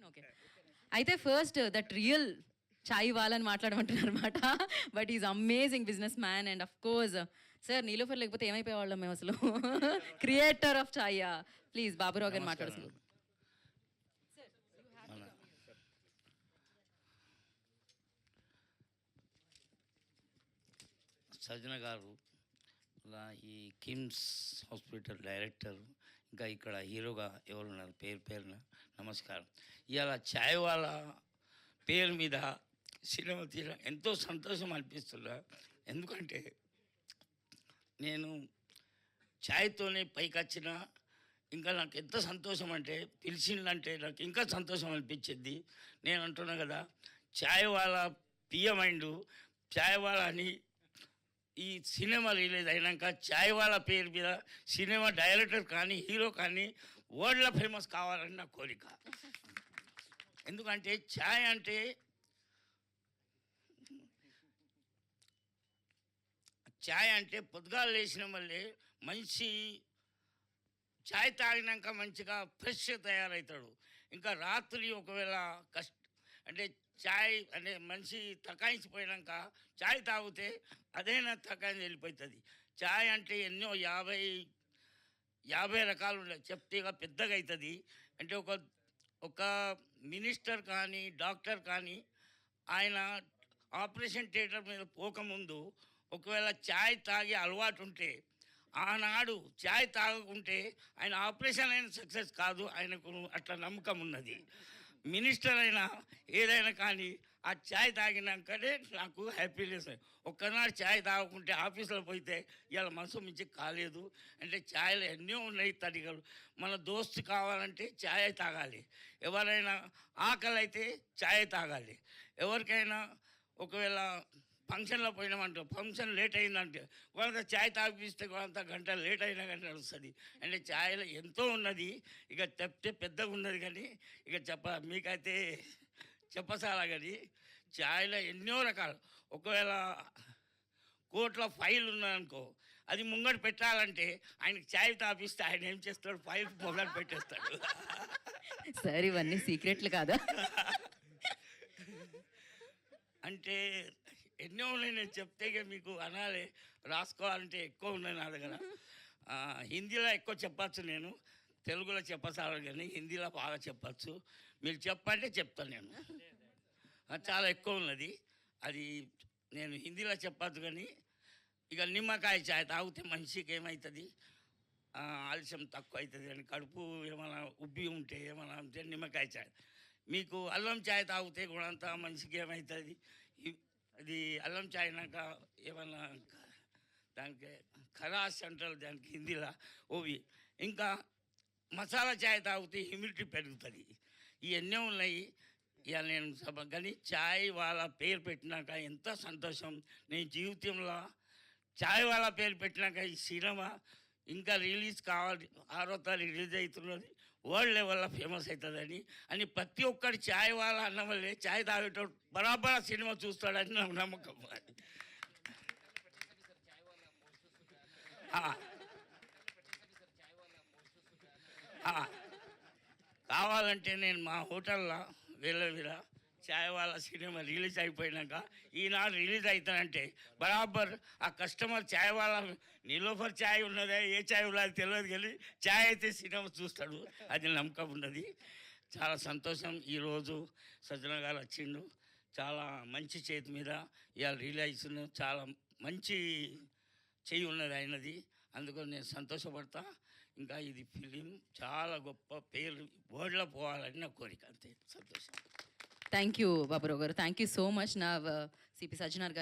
Okay. అయితే first that real చాయ్ వాళ్ళని మాట్లాడమంటున్నారు అనమాట. But is amazing business man and of course sir Niloufer లేకపోతే ఏమైపోయేవాళ్ళం మేము అసలు. Creator of chai. Please Baburao గారిని మాట్లాడాల్సింది. సజ్జన గారు అలా ఈ కిమ్స్ హాస్పిటల్ డైరెక్టర్, ఇంకా ఇక్కడ హీరోగా ఎవరున్నారు పేరున నమస్కారం. ఇవాళ ఛాయ్ వాళ్ళ పేరు మీద సినిమా తీయడం ఎంతో సంతోషం అనిపిస్తుందా. ఎందుకంటే నేను ఛాయ్తోనే పైకి వచ్చిన, ఇంకా నాకు ఎంత సంతోషం అంటే పిలిచిందంటే నాకు ఇంకా సంతోషం అనిపించింది. నేను అంటున్నా కదా, ఛాయ్ వాళ్ళ పియమైండు ఛాయ్ వాళ్ళ అని ఈ సినిమా రిలీజ్ అయినాక ఛాయ్ వాళ్ళ పేరు మీద సినిమా డైరెక్టర్ కానీ హీరో కానీ వరల్డ్లో ఫేమస్ కావాలని నా కోరిక. ఎందుకంటే ఛాయ్ అంటే పొద్దుగాలు లేచిన మళ్ళీ మంచి ఛాయ్ తాగినాక మంచిగా ఫ్రెష్ తయారవుతాడు. ఇంకా రాత్రి ఒకవేళ అంటే ఛాయ్ అంటే మనిషి తకాయించిపోయినాక ఛాయ్ తాగితే అదైనా తకాయించి వెళ్ళిపోతుంది. ఛాయ్ అంటే ఎన్నో 50 రకాలు ఉన్నాయి, చెప్తే పెద్దగా అవుతుంది. అంటే ఒక మినిస్టర్ కానీ డాక్టర్ కానీ ఆయన ఆపరేషన్ థియేటర్ మీద పోకముందు ఒకవేళ ఛాయ్ తాగే అలవాటు ఉంటే, ఆనాడు ఛాయ్ తాగకుంటే ఆయన ఆపరేషన్ అయిన సక్సెస్ కాదు. ఆయనకు అట్లా నమ్మకం ఉన్నది. మినిస్టర్ అయినా ఏదైనా కానీ ఆ ఛాయ్ తాగినాకనే నాకు హ్యాపీనెస్. ఒక్కనాడు ఛాయ్ తాగకుంటే ఆఫీసులో పోతే ఇవాళ మనసు మించి కాలేదు. అంటే ఛాయ్లో ఎన్నో ఉన్నాయి తడిగలు. మన దోస్తు కావాలంటే ఛాయ్ తాగాలి, ఎవరైనా ఆకలి అయితే ఛాయ్ తాగాలి, ఎవరికైనా ఒకవేళ ఫంక్షన్లో పోయినామంటే ఫంక్షన్ లేట్ అయిందంటే కొంత ఛాయ్ తాగిపిస్తే కొంత గంట లేట్ అయినా కానీ నడుస్తుంది. అంటే ఛాయ్లో ఎంతో ఉన్నది. ఇక చెప్తే పెద్దగా ఉన్నది కానీ ఇక మీకైతే చెప్పసాలా. కానీ ఛాయ్లో ఎన్నో రకాలు. ఒకవేళ కోర్టులో ఫైల్ ఉన్నదనుకో, అది ముంగడు పెట్టాలంటే ఆయనకి ఛాయ్ తాపిస్తే ఆయన ఏం చేస్తాడు, ఫైల్ పొగడు పెట్టేస్తాడు. సార్ ఇవన్నీ సీక్రెట్లు కాదా? అంటే ఎన్నో ఉన్నాయి, నేను చెప్తే మీకు అనాలి. రాసుకోవాలంటే ఎక్కువ ఉన్నాయి నా దగ్గర. హిందీలో ఎక్కువ చెప్పచ్చు, నేను తెలుగులో చెప్పసాలి కానీ హిందీలో బాగా చెప్పచ్చు. మీరు చెప్పంటే చెప్తాను నేను. చాలా ఎక్కువ ఉన్నది, అది నేను హిందీలో చెప్పచ్చు. కానీ ఇక నిమ్మకాయ ఛాయ్ తాగితే మనిషికి ఏమవుతుంది, ఆలస్యం తక్కువ అవుతుంది. అని కడుపు ఏమైనా ఉబ్బి ఉంటే ఏమైనా ఉంటే నిమ్మకాయ ఛాయ్. మీకు అల్లం ఛాయ్ తాగితే కూడా అంతా మనిషికి ఏమవుతుంది, అది అల్లం ఛాయ్ నాక ఏమన్నా దానికి ఖరాస్ అంటారు దానికి హిందీలో ఓవి. ఇంకా మసాలా ఛాయ్ తాగితే హ్యూమిడిటీ పెరుగుతుంది. ఇవన్నీ ఉన్నాయి. ఇక నేను కానీ ఛాయ్ వాళ్ళ పేరు పెట్టినాక ఎంత సంతోషం. నేను జీవితంలో ఛాయ్ వాళ్ళ పేరు పెట్టినాక ఈ సినిమా ఇంకా రిలీజ్ కావాలి, 6వ తారీఖు రిలీజ్ అవుతున్నది, వరల్డ్ లెవెల్లో ఫేమస్ అవుతుందని అని ప్రతి ఒక్కటి ఛాయ్ వాళ్ళ అన్న వల్లే ఛాయ్ తాగేటోడు బరాబర్ సినిమా చూస్తాడని నాకు నమ్మకం. కావాలంటే నేను మా హోటల్లో వీళ్ళ ఛాయ్ వాళ్ళ సినిమా రిలీజ్ అయిపోయినాక ఈనాడు రిలీజ్ అవుతానంటే బరాబర్ ఆ కస్టమర్ ఛాయ్ వాళ్ళ నీలోఫర్ ఛాయ్ ఉన్నదే ఏ ఛాయ్ ఉన్నది తెలియదు కానీ ఛాయ్ అయితే సినిమా చూస్తాడు, అది నమ్మకం ఉన్నది. చాలా సంతోషం. ఈరోజు సజ్జన గారు వచ్చిండు, చాలా మంచి చేతి మీద ఇవాళ రిలీజ్ చాలా మంచి చెయ్యి ఉన్నది అయినది. అందుకని నేను సంతోషపడతా. ఇంకా ఇది ఫిలిం చాలా గొప్ప పేరు బోర్డులో పోవాలని నా కోరిక. అంతే, సంతోషం. థ్యాంక్ యూ బాబురావు గారు, థ్యాంక్ యూ సో మచ్. నా సిపి సజ్జనార్ గారు